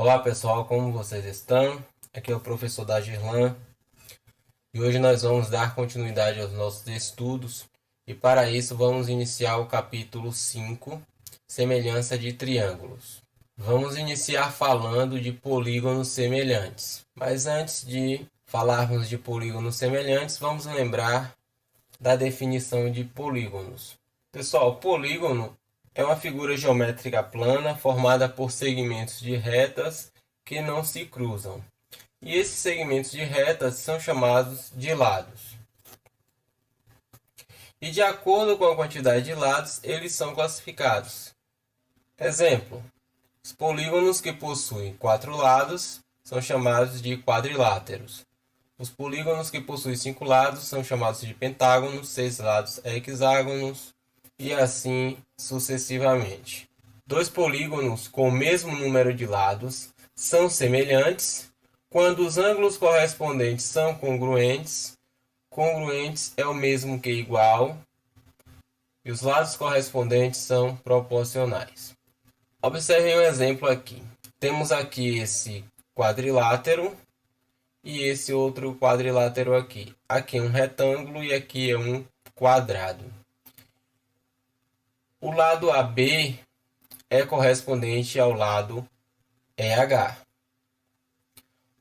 Olá pessoal, como vocês estão? Aqui é o professor Dagirlan e hoje nós vamos dar continuidade aos nossos estudos e para isso vamos iniciar o capítulo 5, semelhança de triângulos. Vamos iniciar falando de polígonos semelhantes, mas antes de falarmos de polígonos semelhantes, vamos lembrar da definição de polígonos. Pessoal, polígono é uma figura geométrica plana formada por segmentos de retas que não se cruzam. E esses segmentos de retas são chamados de lados. E de acordo com a quantidade de lados, eles são classificados. Exemplo: os polígonos que possuem 4 lados são chamados de quadriláteros. Os polígonos que possuem 5 lados são chamados de pentágonos, 6 lados hexágonos e assim sucessivamente. Dois polígonos com o mesmo número de lados são semelhantes quando os ângulos correspondentes são congruentes. Congruentes é o mesmo que igual e os lados correspondentes são proporcionais. Observem um exemplo aqui. Temos aqui esse quadrilátero e esse outro quadrilátero aqui. Aqui é um retângulo e aqui é um quadrado. O lado AB é correspondente ao lado EH.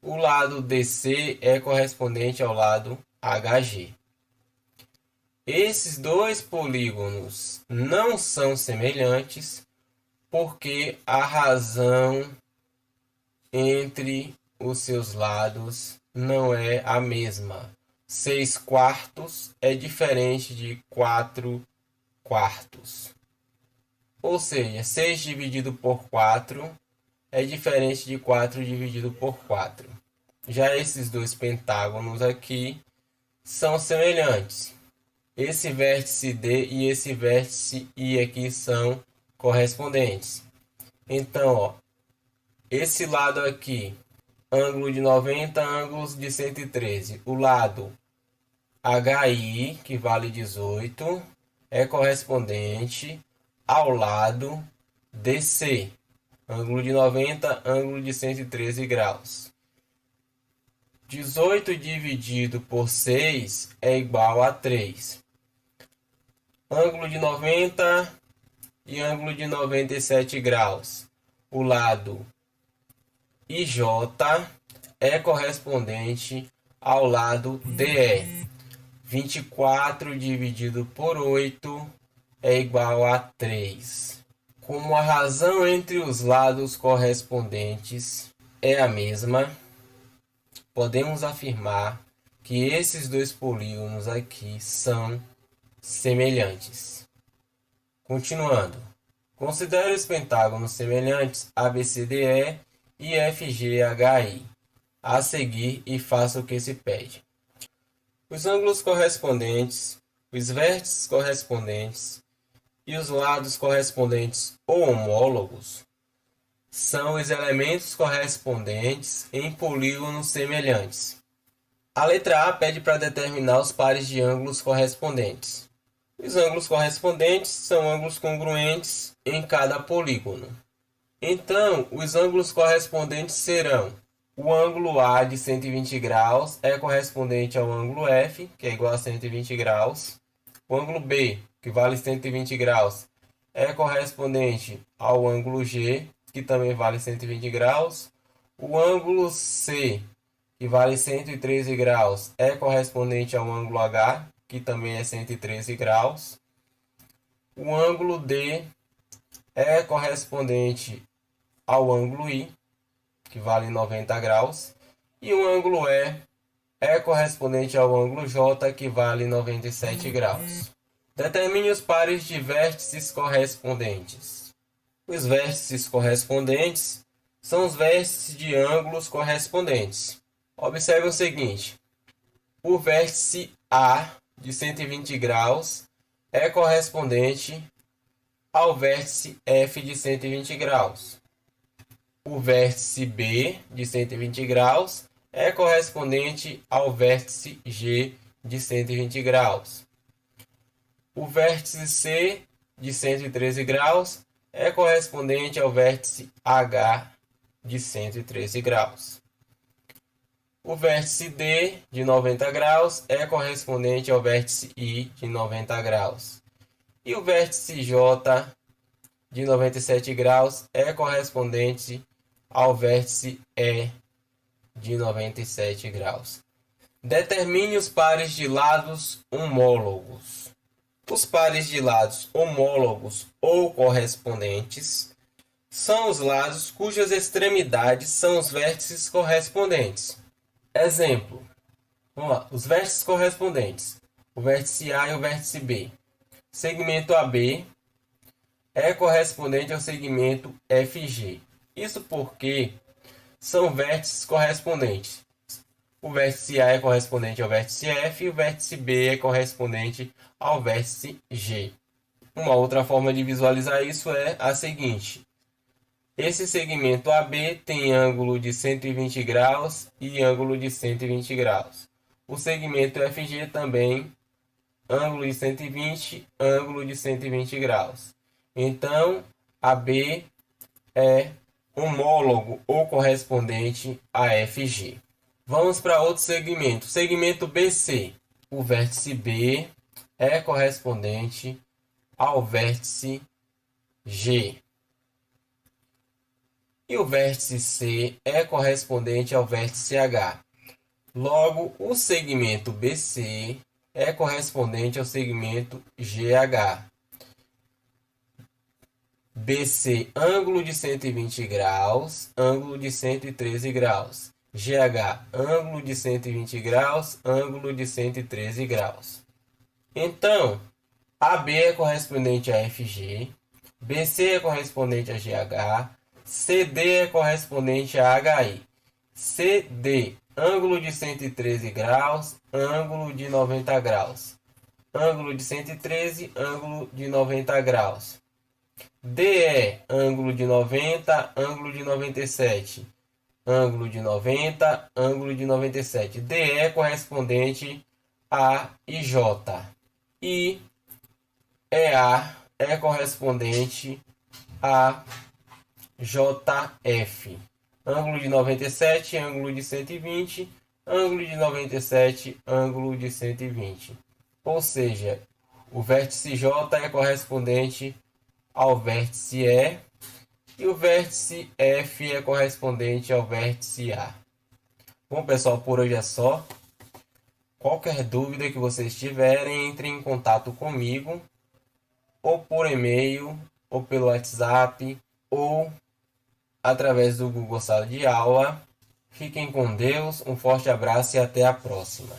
O lado DC é correspondente ao lado HG. Esses dois polígonos não são semelhantes porque a razão entre os seus lados não é a mesma. 6 quartos é diferente de 4 quartos. Ou seja, 6 dividido por 4 é diferente de 4 dividido por 4. Já esses dois pentágonos aqui são semelhantes. Esse vértice D e esse vértice I aqui são correspondentes. Então, ó, esse lado aqui, ângulo de 90, ângulos de 113. O lado HI, que vale 18, é correspondente ao lado DC, ângulo de 90, ângulo de 113 graus. 18 dividido por 6 é igual a 3. Ângulo de 90 e ângulo de 97 graus. O lado IJ é correspondente ao lado DE. 24 dividido por 8 é igual a 3. Como a razão entre os lados correspondentes é a mesma, podemos afirmar que esses dois polígonos aqui são semelhantes. Continuando, considere os pentágonos semelhantes ABCDE e FGHI a seguir e faça o que se pede. Os ângulos correspondentes, os vértices correspondentes e os lados correspondentes ou homólogos são os elementos correspondentes em polígonos semelhantes. A letra A pede para determinar os pares de ângulos correspondentes. Os ângulos correspondentes são ângulos congruentes em cada polígono. Então, os ângulos correspondentes serão: o ângulo A de 120 graus é correspondente ao ângulo F, que é igual a 120 graus. O ângulo B, que vale 120 graus, é correspondente ao ângulo G, que também vale 120 graus. O ângulo C, que vale 113 graus, é correspondente ao ângulo H, que também é 113 graus. O ângulo D é correspondente ao ângulo I, que vale 90 graus. E o ângulo E é correspondente ao ângulo J, que vale 97 graus. Determine os pares de vértices correspondentes. Os vértices correspondentes são os vértices de ângulos correspondentes. Observe o seguinte: o vértice A de 120 graus é correspondente ao vértice F de 120 graus. O vértice B de 120 graus é correspondente ao vértice G de 120 graus. O vértice C de 113 graus é correspondente ao vértice H de 113 graus. O vértice D de 90 graus é correspondente ao vértice I de 90 graus. E o vértice J de 97 graus é correspondente ao vértice E de 97 graus. Determine os pares de lados homólogos. Os pares de lados homólogos ou correspondentes são os lados cujas extremidades são os vértices correspondentes. Exemplo. Vamos lá. Os vértices correspondentes. O vértice A e o vértice B. Segmento AB é correspondente ao segmento FG. Isso porque são vértices correspondentes. O vértice A é correspondente ao vértice F e o vértice B é correspondente ao vértice G. Uma outra forma de visualizar isso é a seguinte. Esse segmento AB tem ângulo de 120 graus e ângulo de 120 graus. O segmento FG também, ângulo de 120, ângulo de 120 graus. Então, AB é homólogo ou correspondente a FG. Vamos para outro segmento. Segmento BC. O vértice B é correspondente ao vértice G. E o vértice C é correspondente ao vértice H. Logo, o segmento BC é correspondente ao segmento GH. BC, ângulo de 120 graus, ângulo de 113 graus. GH, ângulo de 120 graus, ângulo de 113 graus. Então, AB é correspondente a FG, BC é correspondente a GH, CD é correspondente a HI. CD, ângulo de 113 graus, ângulo de 90 graus. Ângulo de 113, ângulo de 90 graus. DE, ângulo de 90, ângulo de 97. Ângulo de 90, ângulo de 97. DE é correspondente a IJ. E EA é correspondente a JF. Ângulo de 97, ângulo de 120, ângulo de 97, ângulo de 120. Ou seja, o vértice J é correspondente ao vértice E e o vértice F é correspondente ao vértice A. Bom, pessoal, por hoje é só. Qualquer dúvida que vocês tiverem, entre em contato comigo, ou por e-mail, ou pelo WhatsApp, ou através do Google Sala de Aula. Fiquem com Deus, um forte abraço e até a próxima.